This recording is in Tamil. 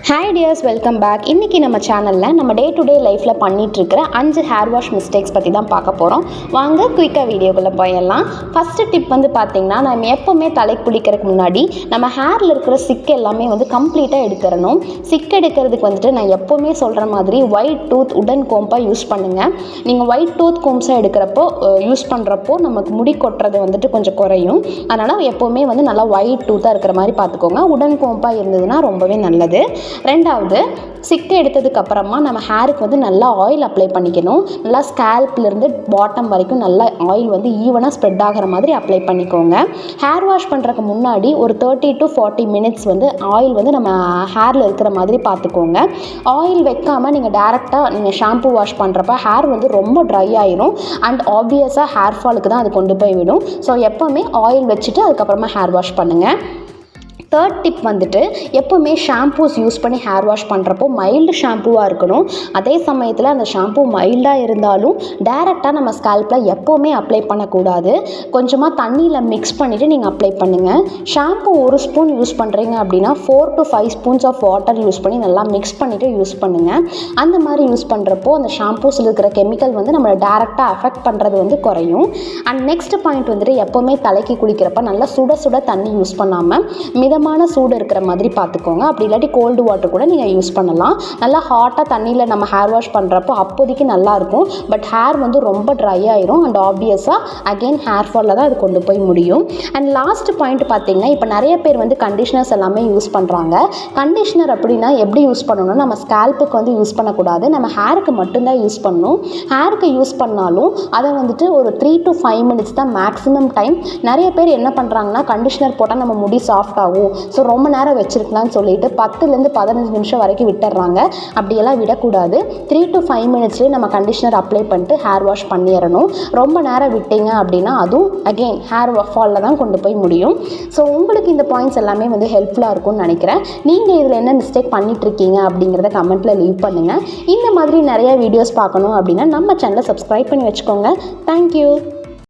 Hi tears, welcome back. இன்றைக்கி நம்ம சேனலில் நம்ம டே டு டே லைஃப்பில் பண்ணிகிட்ருக்கிற 5 ஹேர் வாஷ் மிஸ்டேக்ஸ் பற்றி தான் பார்க்க போகிறோம். வாங்க குயிக்காக வீடியோக்குள்ளே போயிடலாம். ஃபஸ்ட்டு டிப் பார்த்திங்கன்னா, நம்ம எப்போவுமே தலை குளிக்கிறதுக்கு முன்னாடி நம்ம ஹேரில் இருக்கிற சிக்கு எல்லாமே கம்ப்ளீட்டாக எடுத்துடணும். சிக்கு எடுக்கிறதுக்கு நான் எப்போவுமே சொல்கிற மாதிரி ஒயிட் டூத் உடன் கோம்பாக யூஸ் பண்ணுங்கள். நீங்கள் ஒயிட் டூத் கோம்ஸாக எடுக்கிறப்போ யூஸ் பண்ணுறப்போ நமக்கு முடி கொட்டுறது கொஞ்சம் குறையும். அதனால் எப்போவுமே நல்லா ஒயிட் டூத்தாக இருக்கிற மாதிரி பார்த்துக்கோங்க. உடன் கோம்பாக இருந்ததுன்னா ரொம்பவே நல்லது. ரெண்டாவது, சிக்கு எடுத்ததுக்கப்புறமா நம்ம ஹேருக்கு நல்லா ஆயில் அப்ளை பண்ணிக்கணும். நல்லா ஸ்கேல்ப்லேருந்து பாட்டம் வரைக்கும் நல்லா ஆயில் ஈவனாக ஸ்ப்ரெட் ஆகிற மாதிரி அப்ளை பண்ணிக்கோங்க. ஹேர் வாஷ் பண்ணுறதுக்கு முன்னாடி ஒரு 30 to 40 மினிட்ஸ் ஆயில் நம்ம ஹேரில் இருக்கிற மாதிரி பார்த்துக்கோங்க. ஆயில் வைக்காமல் நீங்கள் டேரெக்டாக ஷாம்பு வாஷ் பண்ணுறப்ப ஹேர் ரொம்ப ட்ரை ஆயிரும் அண்ட் ஆப்வியஸாக ஹேர் ஃபாலுக்கு தான் அது கொண்டு போய் விடும். ஸோ எப்போவுமே ஆயில் வச்சுட்டு அதுக்கப்புறமா ஹேர் வாஷ் பண்ணுங்கள். தேர்ட் டிப் எப்போவுமே ஷாம்பூஸ் யூஸ் பண்ணி ஹேர் வாஷ் பண்ணுறப்போ மைல்டு ஷாம்பூவாக இருக்கணும். அதே சமயத்தில் அந்த ஷாம்பூ மைல்டாக இருந்தாலும் டேரெக்டாக நம்ம ஸ்கேல்பில் எப்போவுமே அப்ளை பண்ணக்கூடாது. கொஞ்சமாக தண்ணியில் மிக்ஸ் பண்ணிவிட்டு நீங்கள் அப்ளை பண்ணுங்கள். ஷாம்பூ 1 ஸ்பூன் யூஸ் பண்ணுறீங்க அப்படின்னா 4 to 5 spoons of water use பண்ணி நல்லா மிக்ஸ் பண்ணிவிட்டு யூஸ் பண்ணுங்கள். அந்த மாதிரி யூஸ் பண்ணுறப்போ அந்த ஷாம்பூஸில் இருக்கிற கெமிக்கல் நம்மளை டேரெக்டாக அஃபெக்ட் பண்ணுறது குறையும். அண்ட் நெக்ஸ்ட் பாயிண்ட் எப்போவுமே தலைக்கு குளிக்கிறப்ப நல்லா சுட சுட தண்ணி யூஸ் பண்ணாமல் மிதமான சூடு இருக்கிற மாதிரி பார்த்துக்கோங்க. அப்படி இல்லாட்டி கோல்டு வாட்டர் கூட நீங்கள் யூஸ் பண்ணலாம். நல்லா ஹாட்டாக தண்ணியில் நம்ம ஹேர் வாஷ் பண்ணுறப்போ அப்போதைக்கு நல்லாயிருக்கும். பட் ஹேர் ரொம்ப ட்ரை ஆயிரும் அண்ட் ஆப்வியஸாக அகெயின் ஹேர் ஃபாலில் தான் அது கொண்டு போய் முடியும். அண்ட் லாஸ்ட் பாயிண்ட் பார்த்தீங்கன்னா, இப்போ நிறைய பேர் கண்டிஷனர்ஸ் எல்லாமே யூஸ் பண்ணுறாங்க. கண்டிஷனர் அப்படின்னா எப்படி யூஸ் பண்ணணும், நம்ம ஸ்கேல்ப்புக்கு யூஸ் பண்ணக்கூடாது. நம்ம ஹேருக்கு மட்டும்தான் யூஸ் பண்ணணும். ஹேருக்கு யூஸ் பண்ணாலும் அதை ஒரு 3 to 5 மினிட்ஸ் தான் மேக்ஸிமம் டைம். நிறைய பேர் என்ன பண்ணுறாங்கன்னா, கண்டிஷனர் போட்டால் நம்ம முடி சாஃப்ட் ஆகும், ஸோ ரொம்ப நேரம் வச்சுருக்கலாம்னு சொல்லிட்டு 10லேருந்து 15 நிமிஷம் வரைக்கும் விட்டுடுறாங்க. அப்படியெல்லாம் விடக்கூடாது. 3 to 5 மினிட்ஸ்லேயே நம்ம கண்டிஷனர் அப்ளை பண்ணிட்டு ஹேர் வாஷ் பண்ணிடணும். ரொம்ப நேரம் விட்டீங்க அப்படின்னா அதுவும் அகெயின் ஹேர் ஃபாலில் தான் கொண்டு போய் முடியும். ஸோ உங்களுக்கு இந்த பாயிண்ட்ஸ் எல்லாமே ஹெல்ப்ஃபுல்லாக இருக்கும்னு நினைக்கிறேன். நீங்கள் இதில் என்ன மிஸ்டேக் பண்ணிகிட்ருக்கீங்க அப்படிங்கிறத கமெண்ட்டில் லீவ் பண்ணுங்கள். இந்த மாதிரி நிறைய வீடியோஸ் பார்க்கணும் அப்படின்னா நம்ம சேனலை சப்ஸ்கிரைப் பண்ணி வச்சுக்கோங்க. தேங்க்யூ.